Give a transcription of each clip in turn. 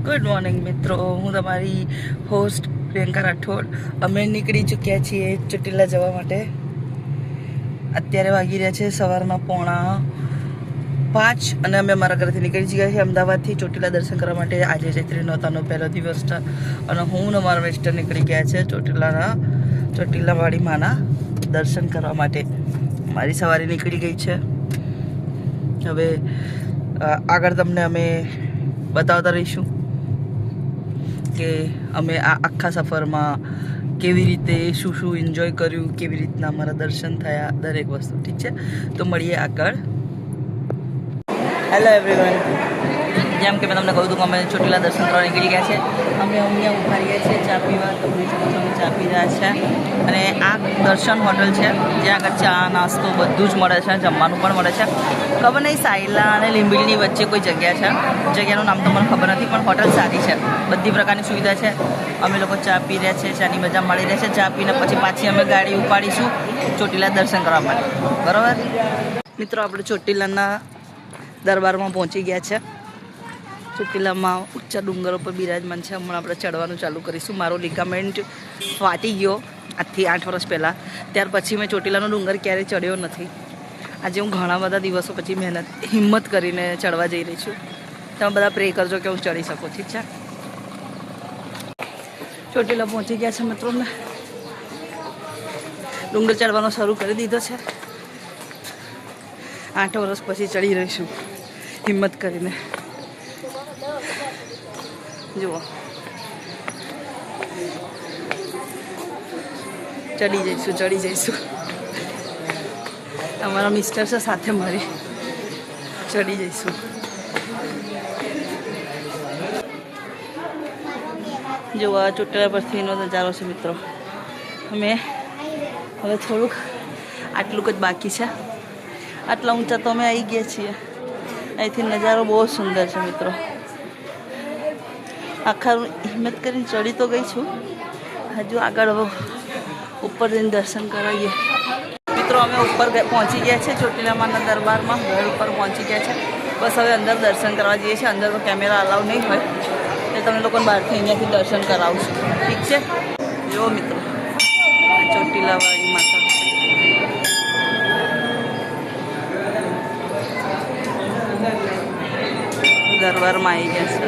Good morning મિત્રો, હું તમારી હોસ્ટ પ્રિયંકા રાઠોડ. અમે નીકળી ચૂક્યા છીએ ચોટીલા જવા માટે. અત્યારે વાગી રહ્યા છે સવારના 4:45 અને અમે અમારા ઘરેથી નીકળી ગયા છીએ અમદાવાદથી ચોટીલા દર્શન કરવા માટે. આજે ચૈત્રી નોરતાનો પહેલો દિવસ છે અને હું ને મારા મિસ્ટર નીકળી ગયા છે ચોટીલાવાળી માના દર્શન કરવા માટે. મારી સવારી નીકળી ગઈ છે. હવે આગળ તમને અમે બતાવતા રહીશું કે અમે આ આખા સફરમાં કેવી રીતે શું એન્જોય કર્યું, કેવી રીતના અમારા દર્શન થયા, દરેક વસ્તુ. ઠીક છે, તો મળીએ આગળ. હેલો એવરીવન, જેમ કે મેં તમને કહ્યું હતું કે અમે ચોટીલા દર્શન કરવા નીકળી ગયા છે. અમે અહીંયા ઉભા રહ્યા છીએ ચા પીવા. તમને અમે ચા પી રહ્યા છે અને આ દર્શન હોટલ છે જ્યાં આગળ ચા નાસ્તો બધું જ મળે છે, જમવાનું પણ મળે છે. ખબર નહીં સાયલા અને લીંબડીની વચ્ચે કોઈ જગ્યા છે, જગ્યાનું નામ તો મને ખબર નથી, પણ હોટલ સારી છે, બધી પ્રકારની સુવિધા છે. અમે લોકો ચા પી રહ્યા છીએ, ચાની મજા મળી રહે છે. ચા પીને પછી પાછી અમે ગાડી ઉપાડીશું ચોટીલા દર્શન કરવા માટે. બરાબર મિત્રો, આપણે ચોટીલાના દરબારમાં પહોંચી ગયા છે. ચોટીલામાં ઊંચા ડુંગરો પર બિરાજમાન છે. હમણાં આપણે ચડવાનું ચાલુ કરીશું. મારો લિગામેન્ટ ફાટી ગયો આજથી 8 વર્ષ પહેલાં. ત્યાર પછી મેં ચોટીલાનો ડુંગર ક્યારેય ચડ્યો નથી. આજે હું ઘણા બધા દિવસો પછી હિંમત કરીને ચડવા જઈ રહી છું. તમે બધા પ્રે કરજો કે હું ચડી શકું. ઠીક છે, ચોટીલા પહોંચી ગયા છે મિત્રો. મેં ડુંગર ચડવાનો શરૂ કરી દીધો છે. 8 વર્ષ પછી ચડી રહીશું હિંમત કરીને. જુઓ, ચડી જઈશું. અમારા મિસ્ટર છે સાથે મારી, ચડી જઈશું. જુઓ, આ ચોટીલા પરથીનો નજારો છે મિત્રો. અમે હવે થોડુંક આટલું જ બાકી છે. આટલા ઊંચા તો અમે આવી ગયા છીએ. અહીંથી નજારો બહુ સુંદર છે મિત્રો. આખા હિંમત કરીને ચડી તો ગઈ છું. હજુ આગળ હવે ઉપર જઈને દર્શન કરાવીએ મિત્રો. અમે ઉપર પહોંચી ગયા છે ચોટીલામાના દરબારમાં. ઘર ઉપર પહોંચી ગયા છે. બસ હવે અંદર દર્શન કરવા જઈએ છીએ. અંદર તો કેમેરા અલાઉ નહીં હોય એટલે તમને લોકોને બહારથી અહીંયાથી દર્શન કરાવશું. ઠીક છે, જુઓ મિત્રો, ચોટીલાવાળી માતા. દરબારમાં આવી ગયા છે.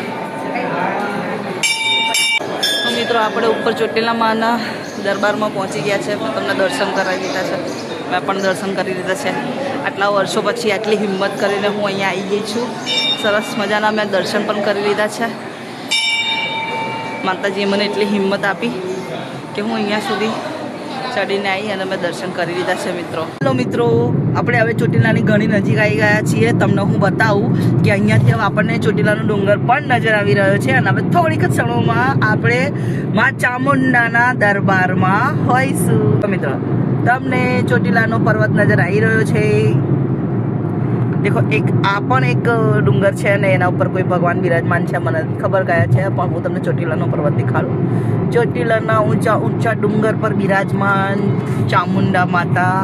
તો મિત્રો, આપણે ઉપર ચોટીલા માના દરબારમાં પહોંચી ગયા છે. તમને દર્શન કરાવી દીધા છે. મેં પણ દર્શન કરી દીધા છે. આટલા વર્ષો પછી આટલી હિંમત કરીને હું અહીંયા આવી ગઈ છું. સરસ મજાના મેં દર્શન પણ કરી લીધા છે. માતાજીએ મને એટલી હિંમત આપી કે હું અહીંયા સુધી ચડીને આવી અને મેં દર્શન કરી લીધા છે મિત્રો. હેલો મિત્રો, આપણે હવે ચોટીલાની ઘણી નજીક આવી ગયા છીએ. તમને હું બતાવું કે અહીંયાથી હવે આપણને ચોટીલાનો ડુંગર પણ નજર આવી રહ્યો છે. અને હવે થોડીક જ ક્ષણોમાં આપણે મા ચામુંડાના દરબારમાં હોઈશું. મિત્રો, તમને ચોટીલાનો પર્વત નજર આવી રહ્યો છે. દેખો, આ પણ એક ડુંગર છે અને એના ઉપર કોઈ ભગવાન બિરાજમાન છે. મને ખબર કયા છે, પણ હું તમને ચોટીલાનો પર્વત દેખાડું. ચોટીલાના ઊંચા ડુંગર પર બિરાજમાન ચામુંડા માતા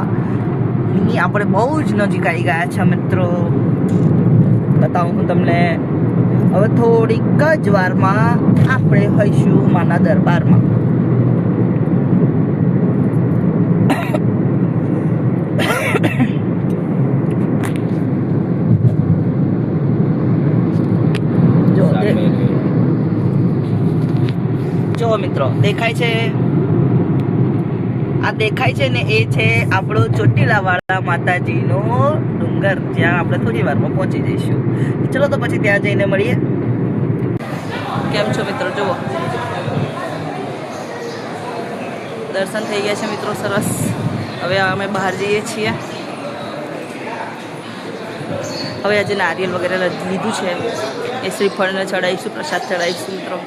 ની આપણે બહુ જ નજીક આવી ગયા છે મિત્રો. બતાવું હું તમને. હવે થોડીક જ વારમાં આપણે હોઈશું માના દરબારમાં. જો મિત્રો, દેખાય છે, આ દેખાય છે ને, એ છે આપણો ચોટીલાવાળા માતાજીનો ડુંગર, જ્યાં આપણે થોડી વારમાં પહોંચી જઈશું. ચલો તો પછી ત્યાં જઈને મળીએ. કેમ છો મિત્રો? જુઓ, દર્શન થઈ ગયા છે મિત્રો, સરસ. હવે અમે બહાર જઈએ છીએ. હવે આજે નારિયેલ વગેરે લીધું છે, એ શ્રીફળને ચડાવીશું, પ્રસાદ ચડાવીશું મિત્રો.